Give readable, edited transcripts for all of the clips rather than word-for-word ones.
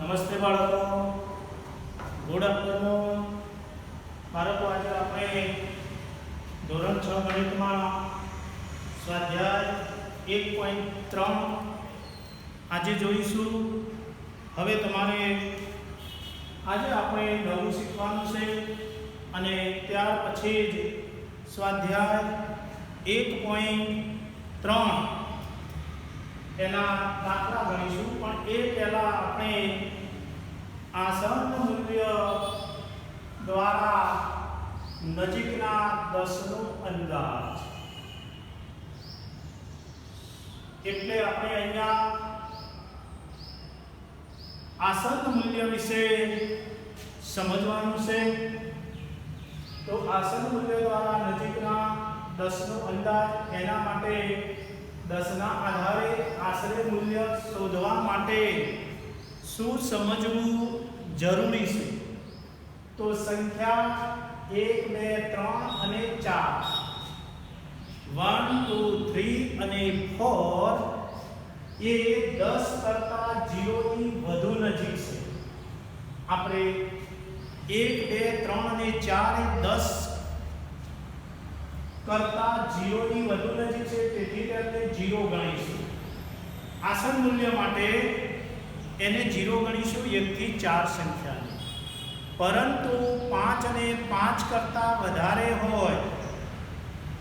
નમસ્તે બાળકો, good afternoon બાળકો. આજે આપણે ધોરણ 6 ગણિતમાં સ્વાધ્યાય 1.3 આજે જોઈશું. હવે તમારે આજે આપણે નવું શીખવાનું છે અને ત્યાર પછી જ સ્વાધ્યાય 1.3 એના દાખલા ગણીશું. પણ એ પહેલા આપણે આસન મૂલ્ય દ્વારા નજીકના 10 નો અંદાજ, એટલે આપણે અહીંયા આસન મૂલ્ય વિશે સમજવાનું છે. તો આસન મૂલ્ય દ્વારા નજીકના 10 નો અંદાજ, એના માટે 10 ના આધારે આશરે મૂલ્ય શોધવા માટે શું સમજવું જરૂરી છે? તો સંખ્યા 1, 2, 3 અને 4, 1, 2, 3 અને 4 એ 10 કરતા 0 ની વધુ નજીક છે. આપણે 1, 2, 3 અને 4 એ 10 કરતા 0 ની વધુ નજીક છે, તેથી તેને 0 ગણીશું. આસન મૂલ્ય માટે એને 0 ગણીશું 1 થી 4 સંખ્યાને. પરંતુ 5 અને 5 કરતા વધારે હોય,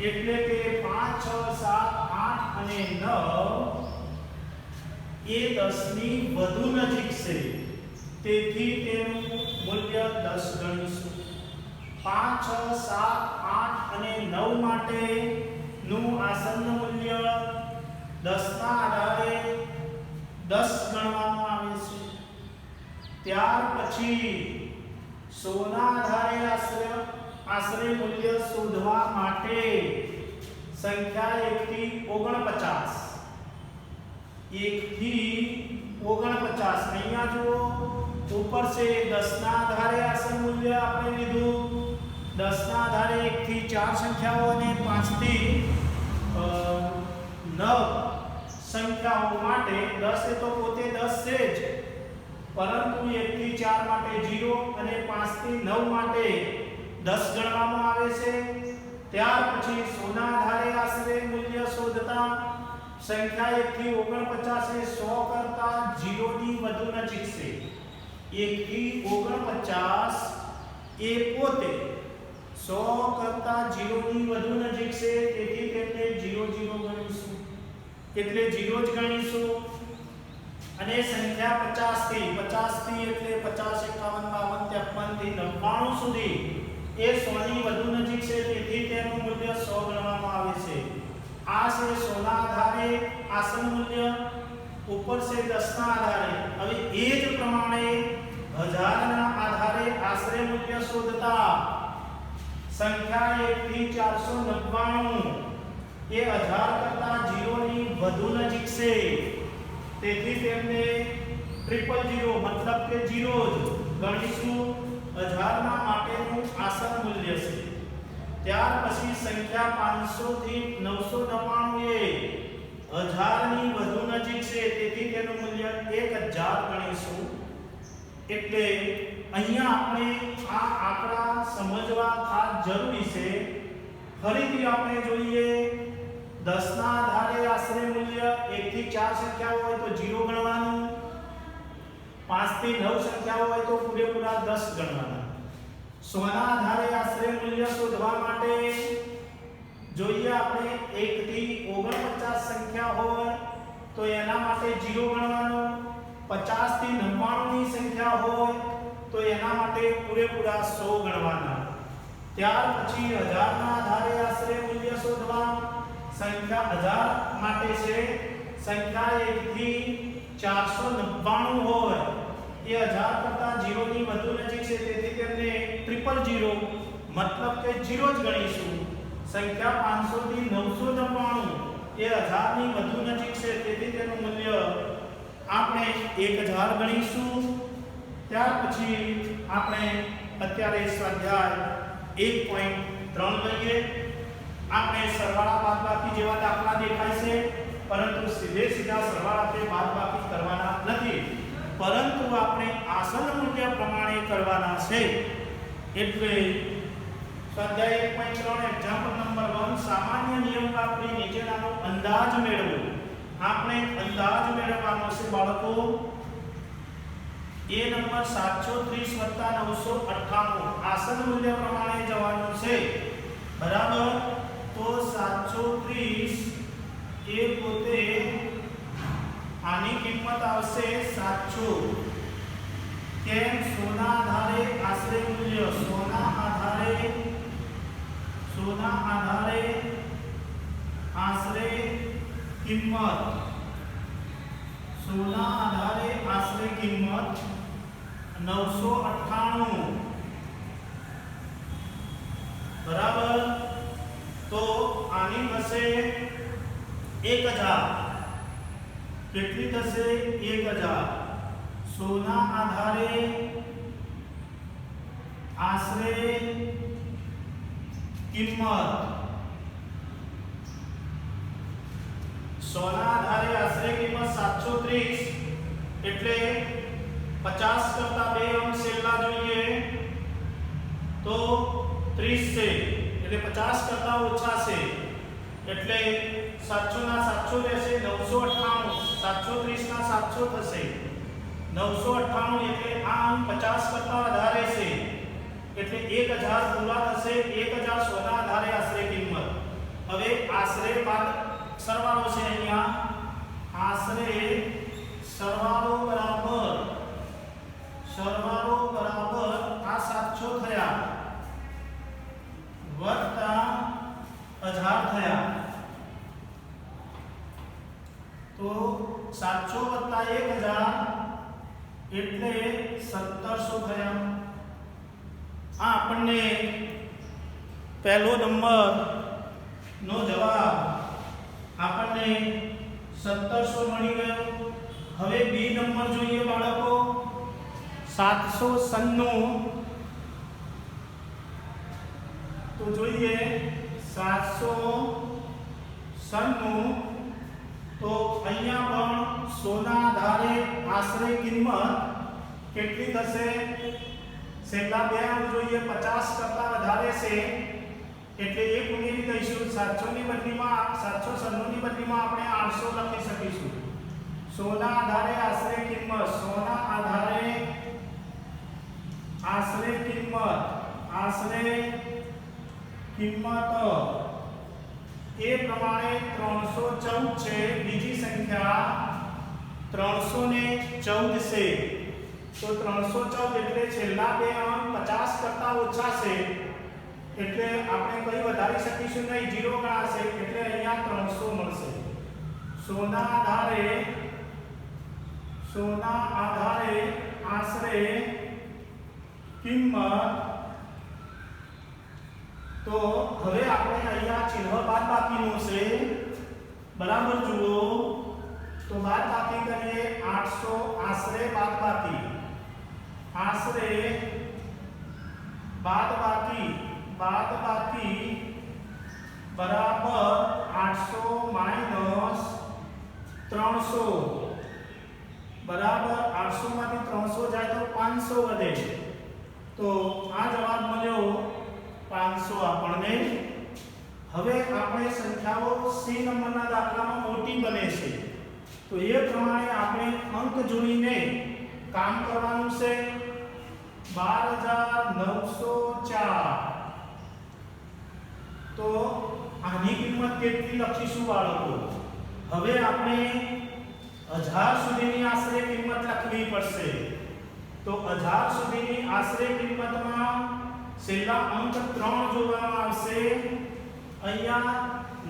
એટલે કે 5, 6, 7, 8 અને 9 એ 10 ની વધુ નજીક છે, તેથી તેનું મૂલ્ય 10 ગણીશું. 5, 6, 7, 8 અને 9 માટેનું આસન મૂલ્ય 10 ના આધારે 10 ગણવામાં આવે છે. ત્યાર પછી 100 ના આધારે આશરે મૂલ્ય શોધવા માટે સંખ્યા 1 થી 49, 1 થી 49 અહીંયા જુઓ, ऊपर से 10 ના આધારે આસન મૂલ્ય આપણે લીધું. 10 ના આધારે 1 થી 4 સંખ્યાઓ અને 5 થી 9 સંખ્યાઓ માટે 10 એ તો પોતે 10 છે જ, પરંતુ 1 થી 4 માટે 0 અને 5 થી 9 માટે 10 ગણવામાં આવે છે. ત્યાર પછી 100 ના આધારે આશરે મૂલ્ય શોધતા સંખ્યા 1 થી 49 એ 100 કરતા 0 ની વધુ નજીક છે. 1 થી 49 એ પોતે 100 કરતા 0 ની વધુ નજીક છે, તેથી તેમને 0 0 ગણીશું, એટલે 0 જ ગણીશું. અને સંખ્યા 50 થી એટલે 50, 51, 52, 53 થી 99 સુધી એ 100 ની વધુ નજીક છે, તેથી તેનું મૂલ્ય 100 ગણવામાં આવે છે. આ છે 100 ના આધારે આસન મૂલ્ય, ઉપર છે 10 ના આધારે. હવે એ જ પ્રમાણે 1000 ના આધારે આશરે મૂલ્ય શોધતા સંખ્યા 1 થી 499 એ 1000 કરતા 0 ની વધુ નજીક છે, તેથી તેમને 000 મતલબ કે 0 જ ગણીશું. 1000 ના માટેનું આસન મૂલ્ય છે. ત્યાર પછી સંખ્યા 500 થી 999 એ 1000 ની વધુ નજીક છે, તેથી તેનું મૂલ્ય 1000 ગણીશું. એટલે અહીંયા આપણે આ આંકડા સમજવા ખાસ જરૂરી છે. ફરીથી આપણે જોઈએ, 10 ના આધારે આશરે મૂલ્ય 1 થી 4 સંખ્યાઓ હોય તો 0 ગણવાનું, 5 થી 9 સંખ્યાઓ હોય તો પૂરેપૂરા 10 ગણવાના. 100 ના આધારે આશરે મૂલ્ય શોધવા માટે જોઈએ આપણે 1 થી 49 સંખ્યા હોય તો એના માટે 0 ગણવાનું, 50 થી 99 ની સંખ્યા હોય તો એના માટે પૂરેપૂરા 100 ગણવાના. ત્યાર પછી 1000 ના આધારે આશરે મૂલ્ય શોધવા સંખ્યા 1000 માટે છે સંખ્યા 1 થી 499 હોય એ 1000 કરતા 0 ની વધુ નજીક છે, તેથી તેમને 000 મતલબ કે 0 જ ગણીશું. સંખ્યા 500 થી 999 એ 1000 ની વધુ નજીક છે, તેથી તેનું મૂલ્ય આપણે 1000 ગણીશું. ત્યાર પછી આપણે અત્યારે સ્વાધ્યાય 1.3 લઈએ. આપણે સરવાળા બાદબાકી જેવા દાખલા દેખાય છે, પરંતુ સીધે સીધા સરવાળા કે બાદબાકી કરવાના નથી. પરંતુ આપણે આસન મૂલ્ય પ્રમાણે કરવાના છે. એટલે સ્વાધ્યાય 1.3 એક્ઝામ્પલ નંબર 1 સામાન્ય નિયમ વાપરી નીચેનાનો અંદાજ મેળવો. આપણે અંદાજ મેળવવાનો છે બાળકો. એ નંબર 730 + 998 આસન મૂલ્ય પ્રમાણે જવાનું છે. બરાબર. તો 730 એ પોતે આની કિંમત આવશે 700. કેમ? સોના આધારે આશરે મૂલ્ય, સોના આધારે આશરે કિંમત, સોના આધારે આશરે કિંમત 998. બરાબર. તો આની થશે 1000. કેટલી થશે? 1000. સોના આધારે આશરે કિંમત, સોના આધારે આશરે કિંમત 730 એટલે 50 કરતા 2 અંક છેલ્લા જોઈએ તો 30 છે. એટલે 50 કરતા ઓછા છે એટલે 700 ના 700 રહેશે. 998 730 ના 700 થશે. 998 એટલે આ અંક 50 કરતા વધારે છે એટલે 1000 પૂરા થશે. 1000 સોના આધારે આશરે કિંમત. હવે આશરે બાદ સરવાળો છે અહીંયા. આશરે સરવાળો બરાબર આ 700 થયા વત્તા 1000 થયા. તો 700 + 1000 એટલે 1700 થયા. આ આપણને પહેલો નંબર નો જવાબ આપણને 1700 મળી ગયો. હવે બી નંબર જોઈએ બાળકો. 796 તો જોઈએ 796 તો અહીંયા પણ સોના આધારે આશરે કિંમત કેટલી થશે? છેલ્લા બે અંક જોઈએ 50 કરતા વધારે છે એટલે એક ઉમેરી દઈશું. 700 ની બદલીમાં 796 ની બદલીમાં આપણે 800 લખી શકીશું. સોના આધારે આશરે કિંમત, સોના આધારે આશરે કિંમત એ પ્રમાણે 314 છે. બીજી સંખ્યા 314 છે. તો 314 એટલે છેલ્લા બે અંક 50 કરતા ઓછા છે એટલે આપણે કઈ વધારી શકીશું નહીં, 0 ગણાશે એટલે અહીંયા 300 મળશે. સોના આધારે આશરે કિંમત. તો હવે આપણે અહીંયા ચિહ્ન બાદબાકીનું છે. બરાબર. જુઓ તો બાદબાકી કરીએ. 800 આશરે બાદબાકી બરાબર 800 - 300 બરાબર 800 માંથી 300 જાય તો 500 વધે. તો આ જવાબ મળ્યો 500 આપણને. હવે આપણે સંખ્યાઓ સી નંબરના દાખલામાં મોટી બને છે તો એ પ્રમાણે આપણે અંક જોડીને કામ કરવાનું છે. 12904 તો આની કિંમત કેટલી લખીશું બાળકો? હવે આપણે 1000 સુધીની આશરે કિંમત લખવી પડશે. તો 1000 સુધીની આશરે કિંમતમાં છેલ્લા અંક 3 જોડવામાં આવશે. અહીંયા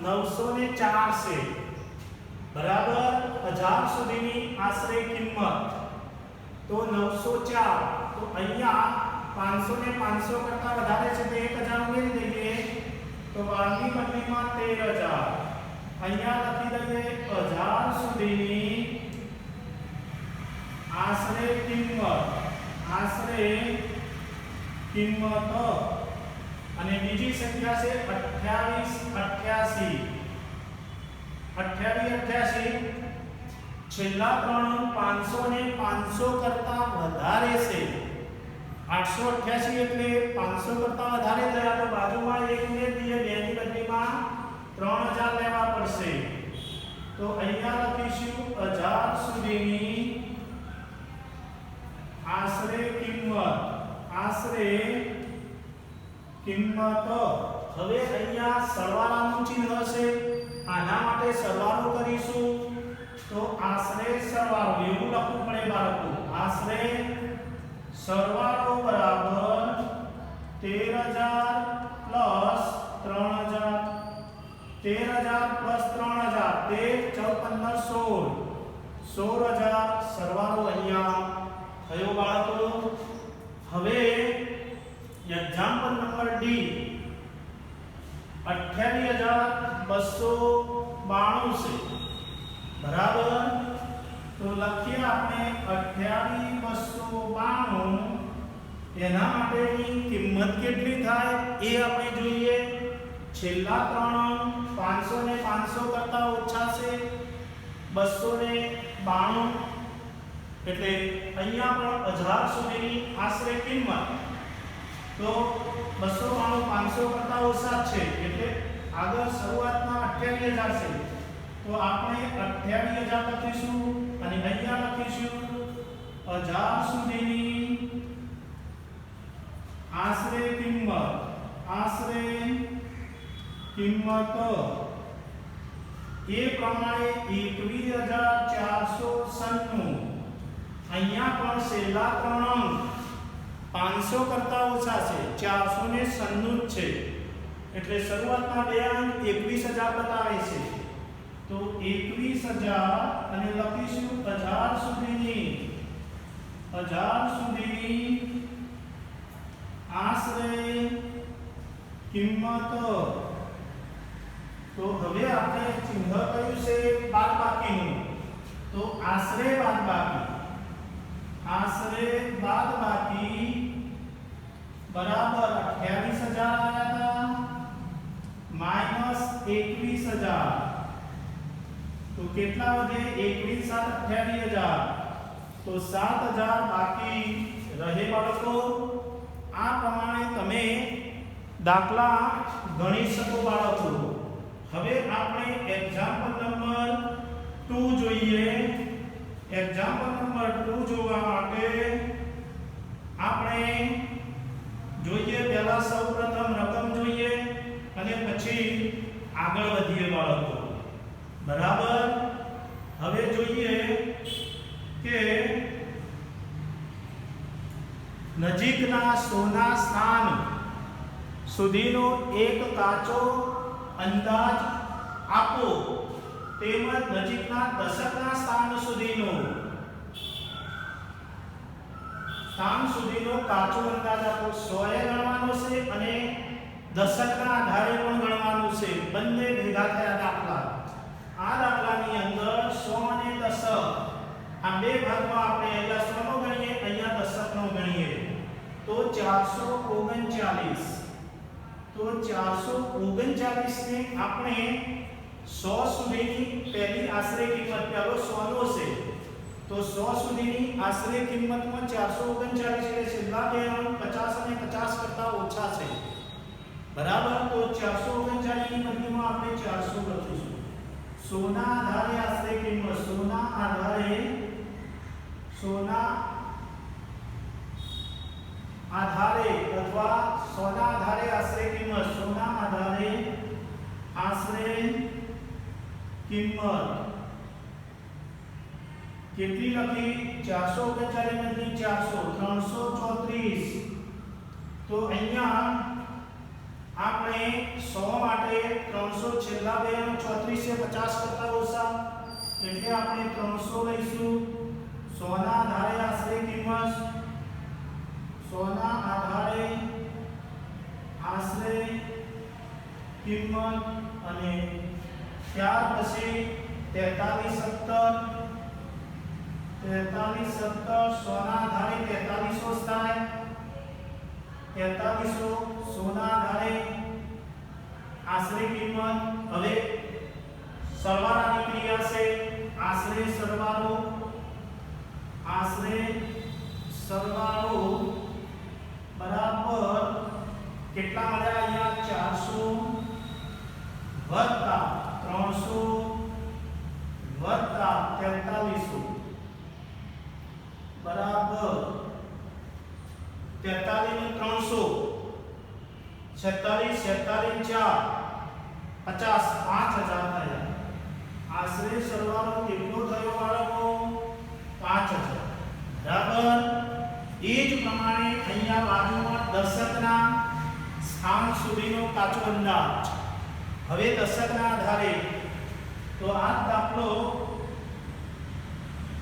904 છે. બરાબર. 1000 સુધીની આશરે કિંમત તો 904. તો અહીંયા 500 ને 500 કરતા વધારે છે તો 1000 ઉમેરી દઈએ તો 12 ની બદલીમાં 13000. અહીંયા લખી દઈએ 1000 સુધીની આશરે કિંમત અને બીજી સંખ્યા છે 2888. 2888 છેલ્લા ત્રણ અંક 500 ને 500 કરતા વધારે છે. 888 એટલે 500 કરતા વધારે થયા તો બાજુમાં એક ઉમેર દઈએ, 2 ની બદલીમાં 3000 લેવા પડશે. તો અહીંયા લખીશું 1000 સુધીની આશરે કિંમત. હવે અહીંયા સરવાળાનું ચિહ્ન છે, આના માટે સરવાળો કરીશું. તો આશરે સરવાળો એવું લખવું પડે બાળકો. આશરે સરવાળો બરાબર 13000 પ્લસ 3000. 13000 પ્લસ 3000 13 14 16 16000 સરવાળો અહીંયા થયો બાળકો. હવે એક્ઝામ્પલ નંબર ડી 28292 છે બરાબર. તો લખીએ આપણે 28292. એના માટેની કિંમત કેટલી થાય એ આપણે જોઈએ. છેલ્લા ત્રણ અંક 500 ને 500 કરતા ઓછા છે, 292 એટલે અહીંયા પણ 1000 સુધીની આશરે કિંમત. તો 292 500 કરતા ઓછા છે એટલે આગળ શરૂઆતમાં 28000 છે. તો આપણે 28000 લખીશું અને અહીંયા લખીશું 1000 સુધીની આશરે કિંમત. એ પ્રમાણે 21496. અહીંયા પણ છેલ્લા ત્રણ અંક 500 કરતા ઓછા છે, 496 છે એટલે શરૂઆતના બે અંક 21000 બતાવે છે. તો 21000 અને લખીશું 1000 સુધીની આશરે કિંમત. તો હવે આપણે ચિહ્ન કયું છે બાદબાકીનું. તો આશરે બાદબાકી બરાબર 28000 આવ્યા હતા માઈનસ 21000. તો કેટલા વધે? 21 7 28000. તો 7000 બાકી રહે બાળકો. આ પ્રમાણે તમે દાખલા ગણી શકો બાળકો. હવે આપણે એક્ઝામ્પલ નંબર 2 જોઈએ. એક્ઝામ્પલ નંબર 2 જોવા માટે આપણે જોઈએ પહેલા સૌપ્રથમ રકમ જોઈએ અને પછી આગળ વધીએ બાળકો બરાબર. હવે જોઈએ કે નજીકના સોના સ્થાન સુધીનો એક કાચો અંદાજ આપો તેમજ નજીકના દશકના સ્થાન સુધીનો કાચો અંદાજ આપો. 100 એ ગણવાનો છે અને દશકના આધારે પણ ગણવાનું છે. બંને ભેગા થયા દાખલા. આ દાખલાની અંદર 100 અને દશક આ બે ભાગમાં આપણે અહીંયા 100 નો ગણીએ, અહીંયા દશકનો ગણીએ તો 439. તો 439 ને આપણે 100 સુધીની પહેલી આશરે કિંમત પહેલો 100 નો છે. તો 100 સુધીની આશરે કિંમતમાં 439 એટલે છેલ્લા બે અંક 50 અને 50 કરતા ઓછા છે બરાબર. તો 439 ની બદલીમાં આપણે 400 લખીશું. સોના આધારે આશરે કિંમત સોના આધારે અથવા સોના આધારે આશરે કિંમત સોના આધારે આશરે કિંમત કેટલી લખી? 439 બદલી 400 334. તો અહીંયા આપણે 100 માટે 300 છેલ્લા બે અંક 34 છે 50 કરતા ઓછા એટલે આપણે 300 લઈશું. સોના આધારે આશરે કિંમત સોના આધારે આશરે કિંમત અને ત્યાર પછી 43 સોના આધારે 4300 થાય. 4300 સોના આધારે આશરે કિંમત. હવે સરવાળાની ક્રિયા છે આશરે સરવાળો બરાબર કેટલા મળ્યા અહીંયા 400 વત્તા 300 વત્તા 4300 બરાબર 43 ને 300 46 46 4 50 5000 થયા આશરે સરવાળો કેટલો થયો બાળકો 5000 બરાબર એ જ પ્રમાણે અહીંયા બાજુમાં દશકના સ્થાન સુધીનો કાચો અંદાજ હવે દશકના આધારે તો આ દાખલો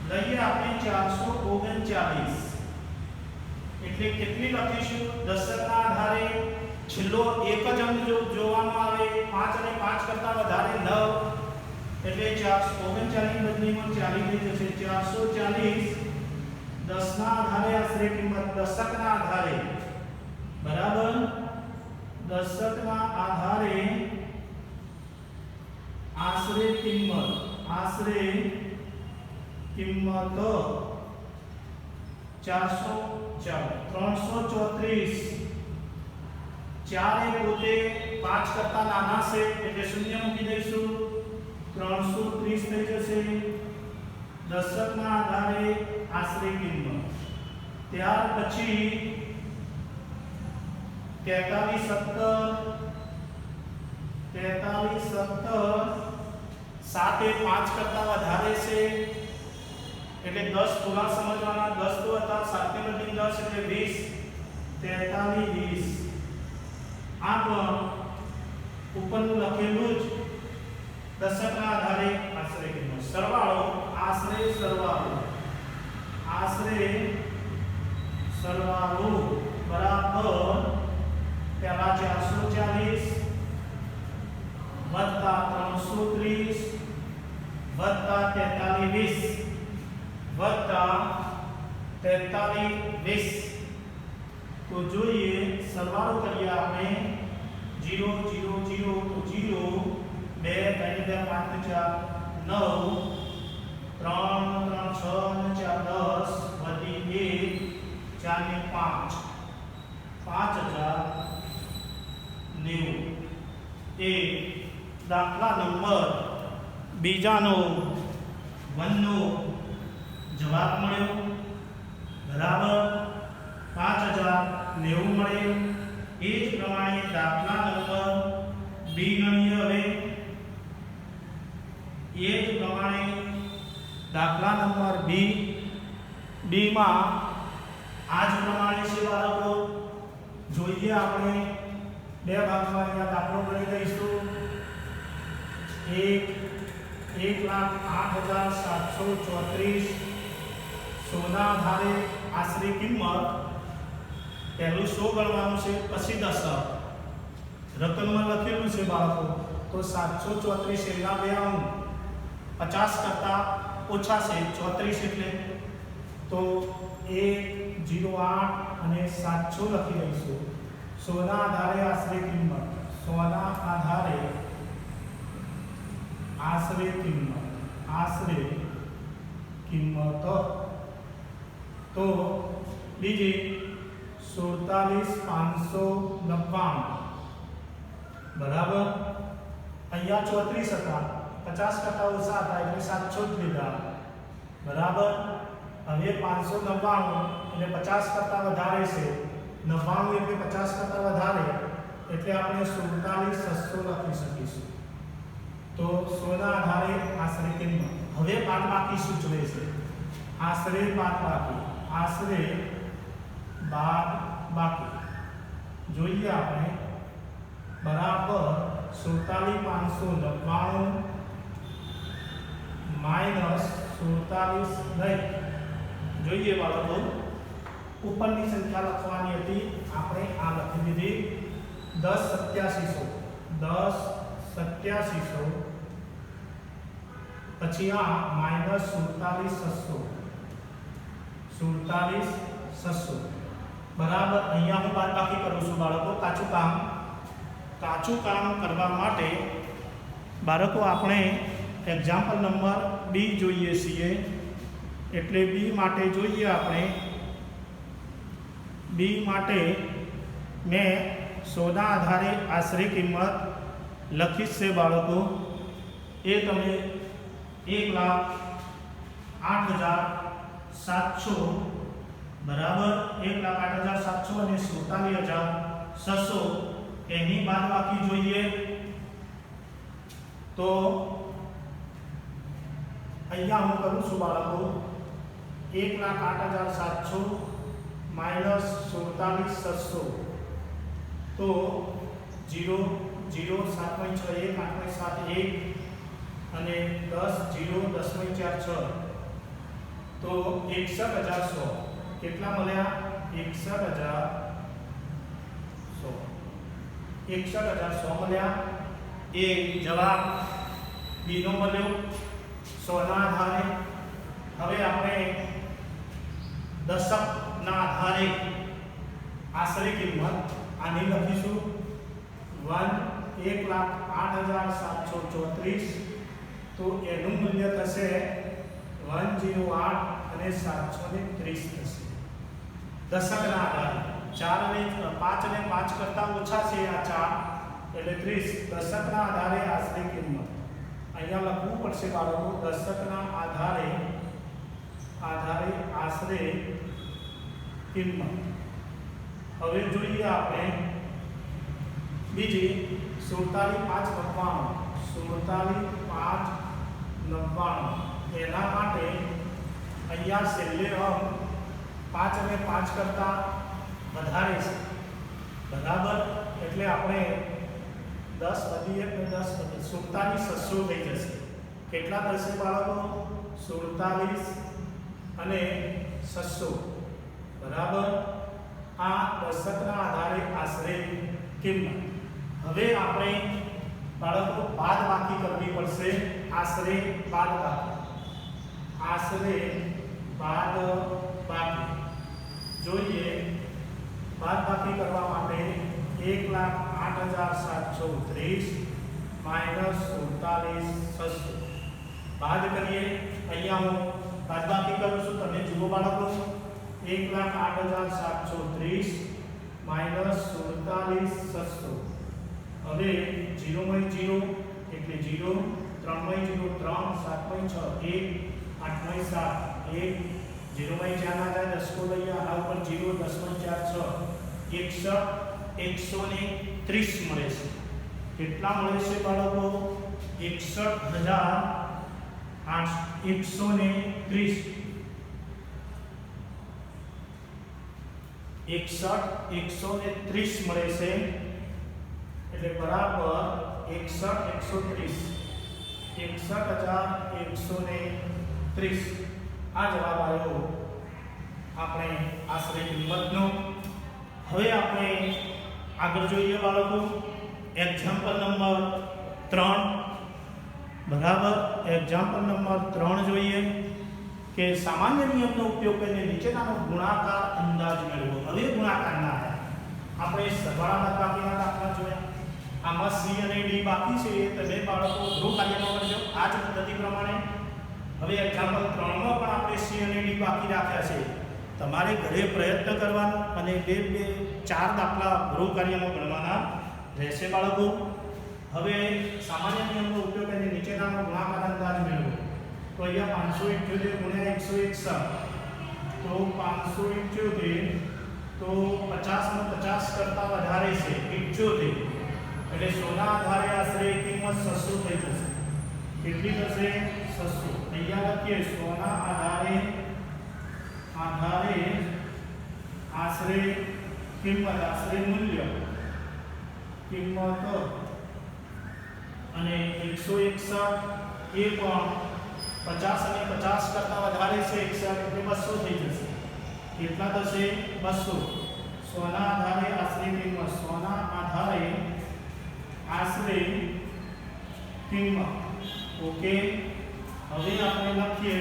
લઈએ આપણે 439 એટલે કેટલી લખીશું દશકના આધારે છેલ્લો એક જ અંક જો જોવાનો આવે 5 અને 5 કરતા વધારે 9 એટલે 439 બદલીમાં 40 થઈ જશે 440 10 ના આધારે આશરે કિંમત દશકના આધારે બરાબર દશકના આધારે આશરે કિંમત 334 4 એ પોતે 5 કરતા નાના છે એટલે શૂન્ય મૂકી દઈશું 330 થઈ જશે દશકના આધારે આશરે કિંમત ત્યાર પછી 43 7 એ 5 કરતા વધારે છે એટલે 10 પૂરા સમજવાના 10 તો હતા 7 ને બદલીને 10 એટલે 20 43 20 આ પણ ઉપરનું લખેલું જ દશકના આધારે આશરે કિંમત સરવાળો બરાબર પહેલા 440 વત્તા 330 વત્તા 43 વત્તા 43 તો જોઈએ સરવાળો કરીએ આપણે 0 0 0 તો 0 2 3 2 5 4 9 3 3 6 4 10 વધી 1 4 ને 5 5090 એ દાખલા નંબર બીજાનો 1 નો જવાબ મળ્યો બરાબર 5090 મળે એ જ પ્રમાણે દાખલા નંબર બી ગણીએ હવે એ જ પ્રમાણે દાખલા નંબર બી માં આ જ પ્રમાણે છે બાળકો જોઈએ આપણે બે ભાગમાં અહીંયા દાખલો ગણી લઈશું 1,08,734 સોના આધારે આશરે કિંમત પહેલું 100 ગણવાનું છે પછી દશક રકમમાં લખેલું છે બાળકો તો 734 એના બે અંક 50 કરતા ઓછા છે 34 એટલે તો 108 અને 700 લખી દઈશું સોના આધારે આશરે કિંમત તો બીજી 47,599 બરાબર અહીંયા 34 હતા 50 કરતા ઓછા હતા એટલે 700 જ લીધા બરાબર હવે 599 એટલે 50 કરતા વધારે છે 99 એટલે 50 કરતા વધારે એટલે આપણે 47,600 લખી શકીશું તો સોના આધારે આશરે કિંમત હવે બાદબાકી સૂચવે છે આશરે બાદબાકી જોઈએ આપણે બરાબર 47,599 માઈનસ 47 નહીં જોઈએ બાળકો ઉપરની સંખ્યા લખવાની હતી આપણે આ લખી દીધી 10,8700 પછી આ માઈનસ 47,600 બરાબર અહીંયા હું બાદબાકી કરું છું બાળકો કાચું કામ કરવા માટે બાળકો આપણે એક્ઝામ્પલ નંબર બી જોઈએ છીએ. એટલે બી માટે જોઈએ આપણે. બી માટે મેં 100 ના આધારે આશરે કિંમત લખીશ છે બાળકો. એ તમે 1,08,700 બરાબર 1,08,700 અને 47,600 એની બાદબાકી જોઈએ. તો અહીંયા હું કરું છું બાળકો 1,08,700 માઇનસ 47,600 તો 0 0 7.61 8.71 અને 10 0 10.46 તો 61,100 કેટલા મળ્યા 61,100 મળ્યા. એ જવાબ બી નો મળ્યો 100 ના આધારે. હવે આપણે દશક ના આધારે આશરે કિંમત આની લખીશું 1,08,734 તો એનું મૂલ્ય થશે 108 અને 730 થશે. દશકના આધારે 4 અને 5 અને 5 કરતા ઓછા છે આ 4 એટલે 30. દશકના આધારે આશરે કિંમત અહીંયા લખવું પડશે બાળકો. દશકના આધારે આશરે કિંમત. હવે જોઈએ આપણે બીજી 47,599 એના માટે અહીંયા છેલ્લે અંક 5 અને 5 કરતા વધારે છે બરાબર. એટલે આપણે 10 વધી 10 47,600 થઈ જશે. કેટલા થશે બાળકો 47 અને 600 બરાબર. આ દશકના આધારે આશરે કિંમત. હવે આપણે બાળકો બાદબાકી કરવી પડશે. આશરે બાદબાકી જોઈએ. બાદબાકી કરવા માટે 1,08,730 માઇનસ 47,600 બાદ કરીએ. અહીંયા હું બાદબાકી કરું છું તમે જુઓ બાળકો. 1,08,730 માઇનસ 47,600 હવે 0 માં 0 એટલે 0 3 માં 0 3 7.6 1 8 માં 7 1 0 માં 4 ના જાય 10 को લઈએ આના ઉપર 0 10 માં 4 6 130 મળે છે. કેટલા મળે છે બાળકો 61,130 61,130 મળે છે. એટલે બરાબર 61,130 61,130 આ જવાબ આવ્યો આપણે આશરે કિંમતનો. હવે આપણે આગળ જોઈએ બાળકો. એક્ઝામ્પલ નંબર 3 બરાબર. એક્ઝામ્પલ નંબર 3 જોઈએ કે સામાન્ય નિયમનો ઉપયોગ કરીને નીચેનાનો ગુણાકાર અંદાજ મેળવો. હવે ગુણાકારના આપણે સરવાળા બાકીના દાખલા જોયા. આમાં સી અને ડી બાકી છે. તમે બાળકો ગૃહ કાર્યમાં કરજો આ જ પદ્ધતિ પ્રમાણે. હવે એક્ઝામ્પલ 3 માં પણ આપણે સી અને ડી બાકી રાખ્યા છે. તમારે ઘરે પ્રયત્ન કરવાનો અને 4 દાખલા ગૃહ કાર્યમાં ગણવાના રહેશે બાળકો. હવે સામાન્ય નિયમનો ઉપયોગ કરીને નીચેનાનો ગુણાકાર અંદાજ મેળવો. તો અહીંયા 578 ગુણ્યા 161 તો 578 તો 50 માં 50 કરતા વધારે છે 78 એટલે 100 ના આધારે આશરે કિંમત 600 થઈ જશે. કેટલી થશે 600. અહીંયા લખીએ 100 ના આધારે આશરે કિંમત આશરે મૂલ્ય કિંમત અને 161 એ પણ 50 અને 50 કરતા વધારે છે 61 એટલે 200 થઈ જશે. કેટલા થશે 200. 100 ના આધારે આશરે કિંમત 100 ના આધારે આશરે કિંમત. ઓકે. હવે આપણે લખીએ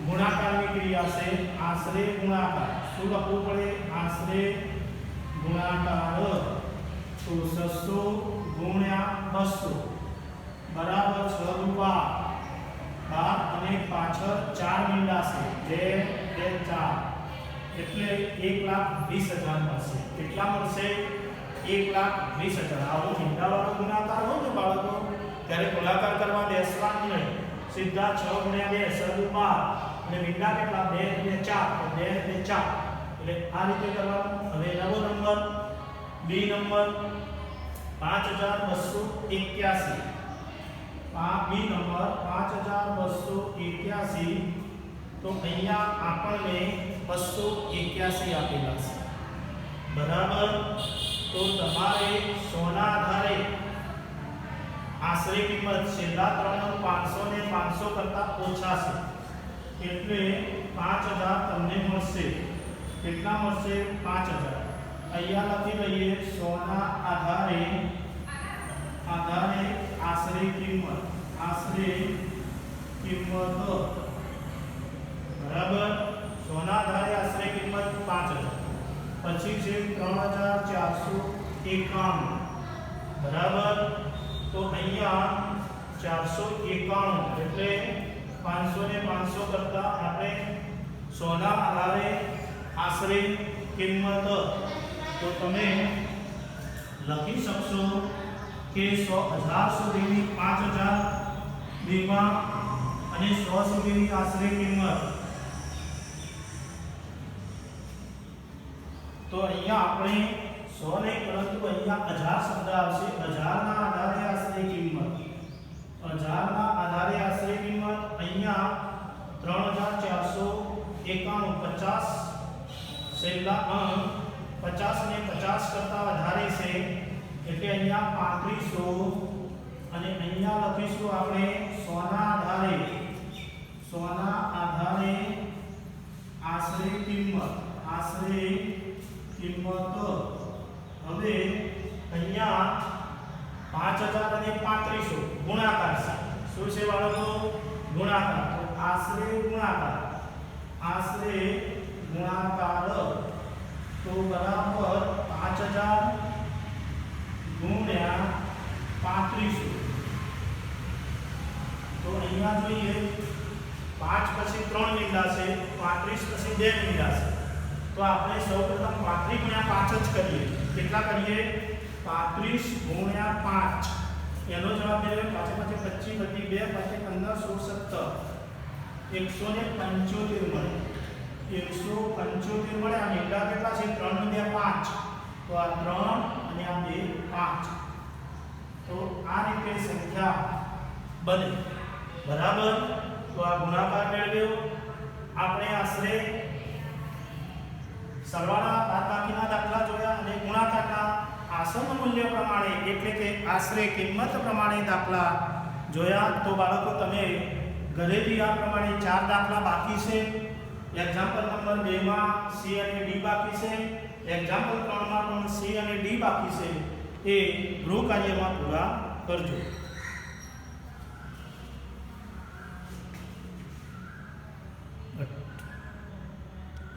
ગુણાકારની ક્રિયા છે આશરે ગુણાકાર. શું લખવું પડે આશરે ગુણાકાર. તો 600 ગુણ્યા 200 બરાબર 6 × 12 આપણી પાછળ 4 મીંડા છે 2 2 4 એટલે 1,20,000 મળશે. કેટલા મળશે? 1,20,000. આવો મીંડાવાળો ગુણાકાર હોય ને બાળકો ત્યારે ગુણાકાર કરવા બેસવાનું નહીં, સીધા 6 ગુણ્યા 2 સરળ 12 અને મીંડા કેટલા 2 2 4 2 2 4 એટલે આ રીતે કરવાનું. હવે નવો નંબર બી નંબર 5281. બી નંબર 5281. તો અહીંયા આપણને 281 આપેલા છે બરાબર. તો તમારે 100 ના આધારે આશરે કિંમત છેલ્લા ત્રણ 500 ને 500 કરતા ઓછા છે એટલે 5000 તમને મળશે. કેટલા મળશે? 5000. અહીંયા લખી લઈએ 100 ના આધારે આશરે કિંમત બરાબર. 100 ના આધારે આશરે કિંમત 5000. પછી છે 3491 બરાબર. તો અહીંયા 491 એટલે 500 ને 500 કરતા આપણે 100 ના આધારે આશરે કિંમત તો તમે લખી શકશો કે 1000 સુધીની 5000 બીમાં અને 100 સુધીની આશરે કિંમત. તો અહીંયા આપણે 100 નહીં પરંતુ અહીંયા 1000 શબ્દ આવશે. 1000 ના આધારે આશરે કિંમત 1000 ના આધારે આશરે કિંમત અહીંયા 3491 50 છેલ્લા અંક 50 ને 50 કરતા વધારે છે એટલે અહીંયા 3500 અને અહીંયા લખીશું આપણે 100 ના આધારે આશરે કિંમત હવે અહીંયા 5000 અને 3500 ગુણાકાર છે. શું છે બાળકો? ગુણાકાર. તો આશરે ગુણાકાર તો બરાબર 5000 ગુણ્યા 3500. તો અહીંયા જોઈએ 5 પછી 3 મીંડા છે, 35 પછી 2 મીંડા છે. તો આપણે સૌપ્રથમ 35 ગુણ્યા 5 જ કરીએ. કેટલા કરીએ? 35 ગુણ્યા 5. એનો જવાબ મેળવે 5 5 25 2 5 15 16 17 175 મળે. 175 મળે. આ મીંડા કેટલા છે? 3 ને 2 5. તો આ 3 અને આ 2 5. તો આ રીતે સંખ્યા બને બરાબર. તો આ ગુણાકાર મેળવ્યો આપણે. આશરે સરવાળા બાદબાકીના દાખલા જોયા અને ગુણાકારના આસન મૂલ્ય પ્રમાણે એટલે કે આશરે કિંમત પ્રમાણે દાખલા જોયા. તો બાળકો તમે ઘરેથી આ પ્રમાણે 4 દાખલા બાકી છે. એક્ઝામ્પલ નંબર 2 માં સી અને ડી બાકી છે. એક્ઝામ્પલ 3 માં પણ સી અને ડી બાકી છે. એ ગૃહ કાર્યમાં પૂરા કરજો.